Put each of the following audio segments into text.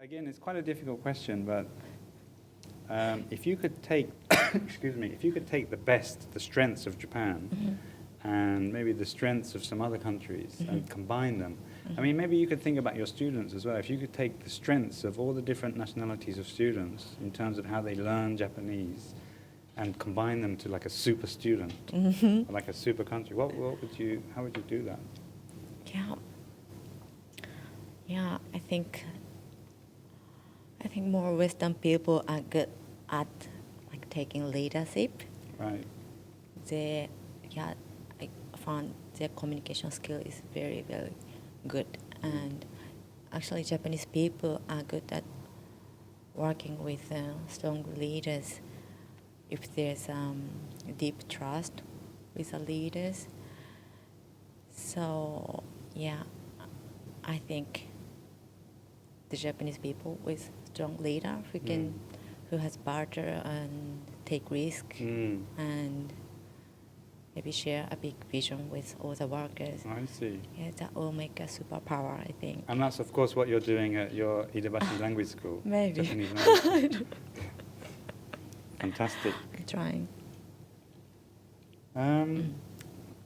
Again, it's quite a difficult question, but if you could take, excuse me, if you could take the best, the strengths of Japan, and maybe the strengths of some other countries and combine them. I mean, maybe you could think about your students as well. If you could take the strengths of all the different nationalities of students in terms of how they learn Japanese and combine them to like a super student, or like a super country, how would you do that? Yeah, I think more Western people are good at like taking leadership. Right. I found their communication skill is very, very good. And actually Japanese people are good at working with strong leaders if there's deep trust with the leaders. So yeah, I think the Japanese people with strong leader who has barter and take risk and maybe share a big vision with all the workers. I see. Yeah, that will make a superpower, I think. And that's, of course, what you're doing at your Iidabashi language school. Maybe. Japanese language school. Fantastic. I'm trying.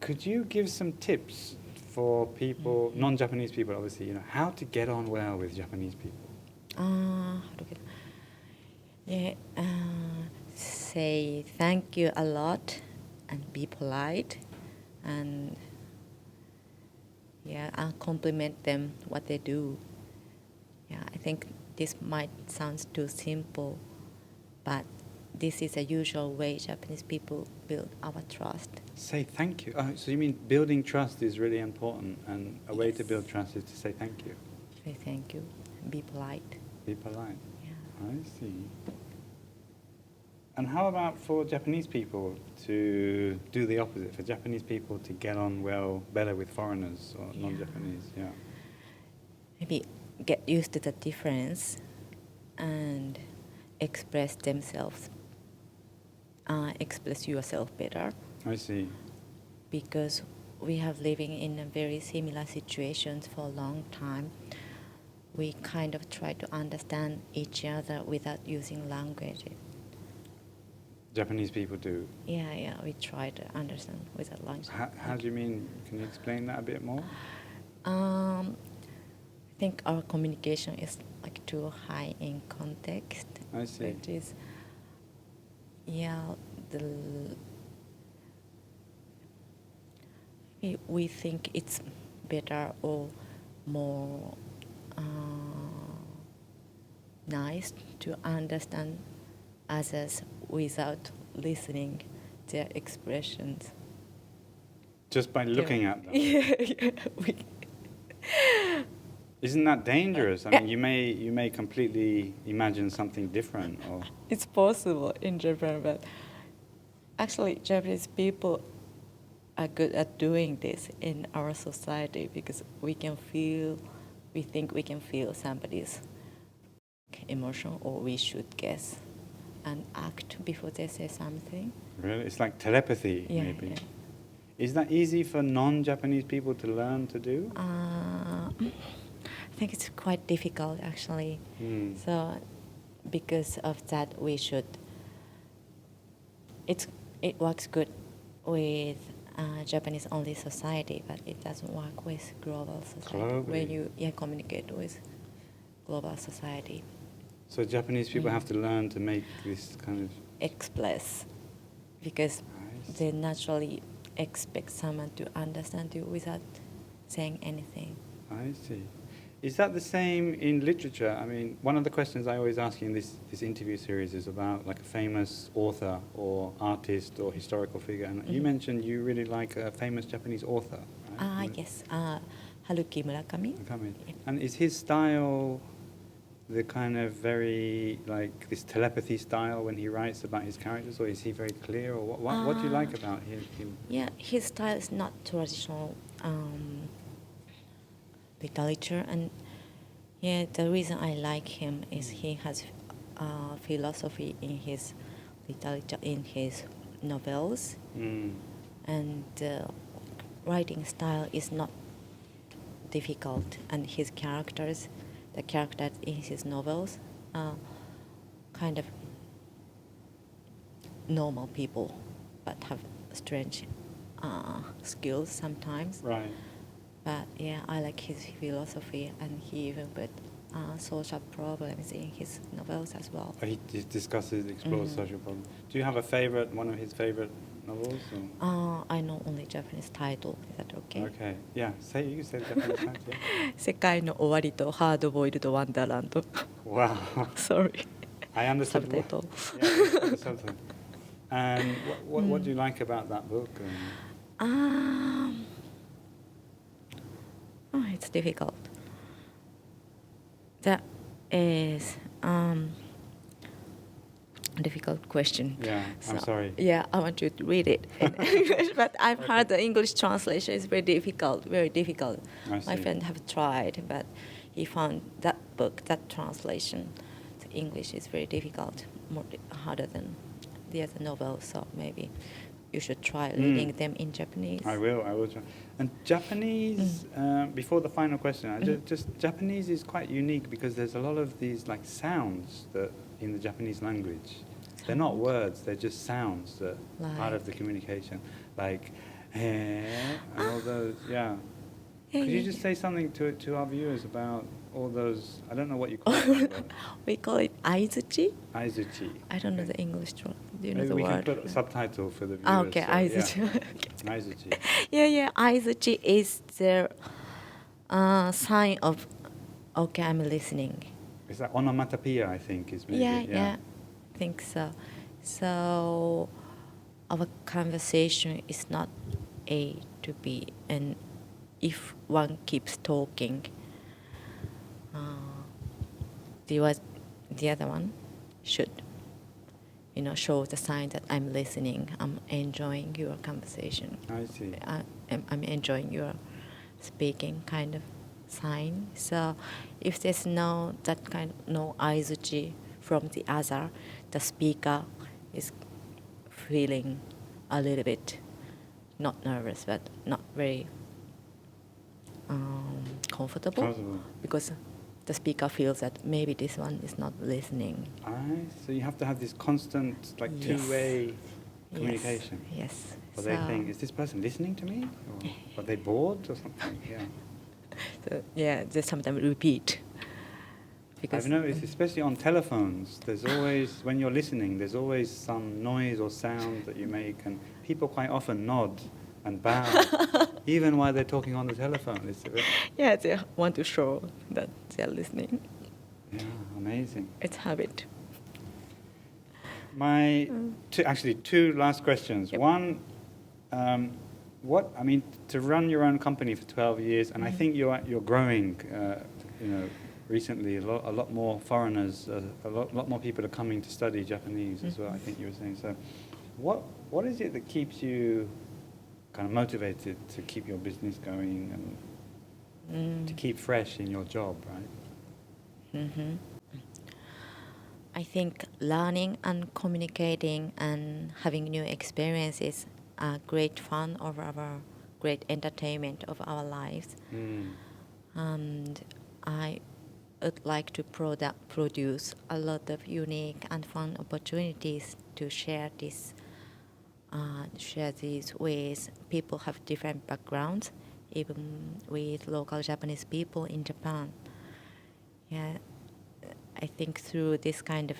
Could you give some tips for people, non-Japanese people, obviously, how to get on well with Japanese people? Say thank you a lot and be polite and compliment them what they do. Yeah, I think this might sound too simple, but this is a usual way Japanese people build our trust. Say thank you. So you mean building trust is really important, and a way to build trust is to say thank you. Say thank you. Be polite. Be polite. Yeah. I see. And how about for Japanese people to do the opposite? For Japanese people to get on better with foreigners or non-Japanese? Yeah. Maybe get used to the difference and express themselves. Express yourself better. I see. Because we have living in a very similar situations for a long time. We kind of try to understand each other without using language. Japanese people do? Yeah, we try to understand without language. How do you mean? Can you explain that a bit more? I think our communication is like too high in context. I see. Which is, we think it's better or more nice to understand others without listening their expressions. Just by looking at them? Yeah. Isn't that dangerous? I mean, you may completely imagine something different. Or It's possible in Japan, but actually Japanese people are good at doing this in our society because we think we can feel somebody's emotion, or we should guess and act before they say something. Really? It's like telepathy, maybe. Yeah. Is that easy for non-Japanese people to learn to do? I think it's quite difficult, actually. So because of that, it works good with Japanese-only society, but it doesn't work with global society. Globally. When you communicate with global society. So Japanese people have to learn to make this kind of Express, because they naturally expect someone to understand you without saying anything. I see. Is that the same in literature? I mean, one of the questions I always ask in this interview series is about like a famous author or artist or historical figure. And you mentioned you really like a famous Japanese author, right? Yes, Haruki Murakami. And is his style the kind of very, like, this telepathy style when he writes about his characters, or is he very clear, or what do you like about him? Yeah, his style is not traditional literature, and the reason I like him is he has philosophy in his literature, in his novels, and writing style is not difficult, and his characters, the characters in his novels are kind of normal people, but have strange skills sometimes. Right. But yeah, I like his philosophy, and he even put social problems in his novels as well. He discusses, explores social problems. Do you have a favorite, one of his favorite novels? Or? I know only Japanese title. Is that okay? Okay. Yeah. You say the Japanese title. Yeah. 世界の終わりとハードボイルドワンダーランド。 Wow. Sorry. I understood. Subtitle. Yeah, I understood the subtitle. And what do you like about that book? It's difficult. That is a difficult question. Yeah, I'm sorry. Yeah, I want you to read it in English, but I've heard the English translation is very difficult, very difficult. I see. My friend have tried, but he found that book, that translation, to English is very difficult, more harder than the other novels. So maybe you should try reading them in Japanese. I will try. And Japanese, before the final question, just Japanese is quite unique because there's a lot of these like sounds that in the Japanese language. They're not words, they're just sounds that part of the communication. Like, and all those, yeah. Could you just say something to our viewers about all those, I don't know what you call it. We call it aizuchi. Aizuchi. I don't know the English term. Do you know Maybe the we word? can put a subtitle for the viewers. Okay, so, aizuchi. Yeah. Aizuchi. Yeah, aizuchi is the sign of, okay, I'm listening. It's like onomatopoeia, I think, is maybe. Yeah, I think so. So our conversation is not A to B, and if one keeps talking, the other one should, show the sign that I'm listening, I'm enjoying your conversation. I see. I'm enjoying your speaking kind of sign. So if there's no aizuchi from the other, the speaker is feeling a little bit not nervous, but not very comfortable, because the speaker feels that maybe this one is not listening. So you have to have this constant, like, two-way communication. Yes. Or they think, is this person listening to me? Or are they bored or something? Yeah. So, they sometimes repeat. Because I've noticed, especially on telephones, there's always, when you're listening, there's always some noise or sound that you make, and people quite often nod and bow, even while they're talking on the telephone. They want to show that they're listening. Yeah, amazing. It's habit. My two last questions. Yep. One, to run your own company for 12 years, and I think you're growing. Recently, a lot more foreigners, a lot more people are coming to study Japanese as well. I think you were saying so. What is it that keeps you kind of motivated to keep your business going and to keep fresh in your job, right? I think learning and communicating and having new experiences are great fun of our great entertainment of our lives. And I would like to produce a lot of unique and fun opportunities to share these with people have different backgrounds, even with local Japanese people in Japan. Yeah, I think through this kind of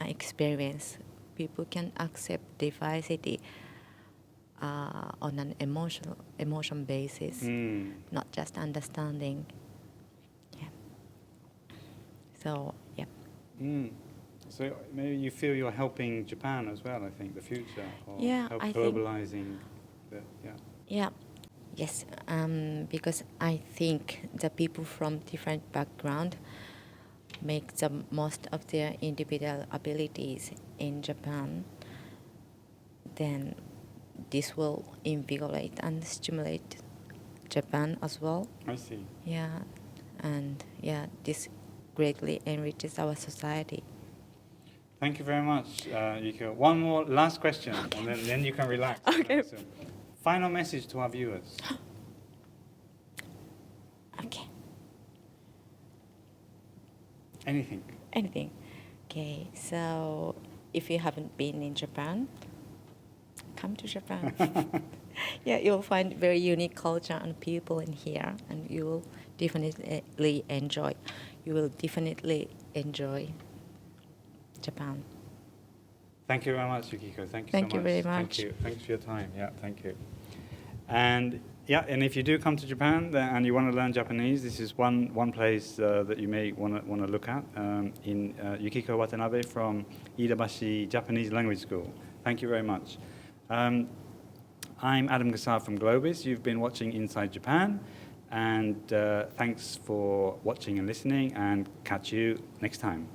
experience, people can accept diversity on an emotion basis, not just understanding. Yeah. So, yeah. So maybe you feel you're helping Japan as well, I think, the future, or help I globalizing. Yes, because I think the people from different background make the most of their individual abilities in Japan, then this will invigorate and stimulate Japan as well. I see. Yeah, and this greatly enriches our society. Thank you very much, Yukiko. One more last question, and then you can relax. Okay. So, final message to our viewers. Okay. Anything. Anything. Okay, so if you haven't been in Japan, come to Japan. Yeah, you'll find very unique culture and people in here, and you will definitely enjoy. You will definitely enjoy Japan. Thank you very much, Yukiko. Thank you Thank so you much. very Thank much. you. Thanks for your time. Yeah, thank you. And yeah, and if you do come to Japan and you want to learn Japanese, this is one place that you may want to look at in Yukiko Watanabe from Iidabashi Japanese Language School. Thank you very much. I'm Adam Kassab from GLOBIS. You've been watching Inside Japan, and thanks for watching and listening, and catch you next time.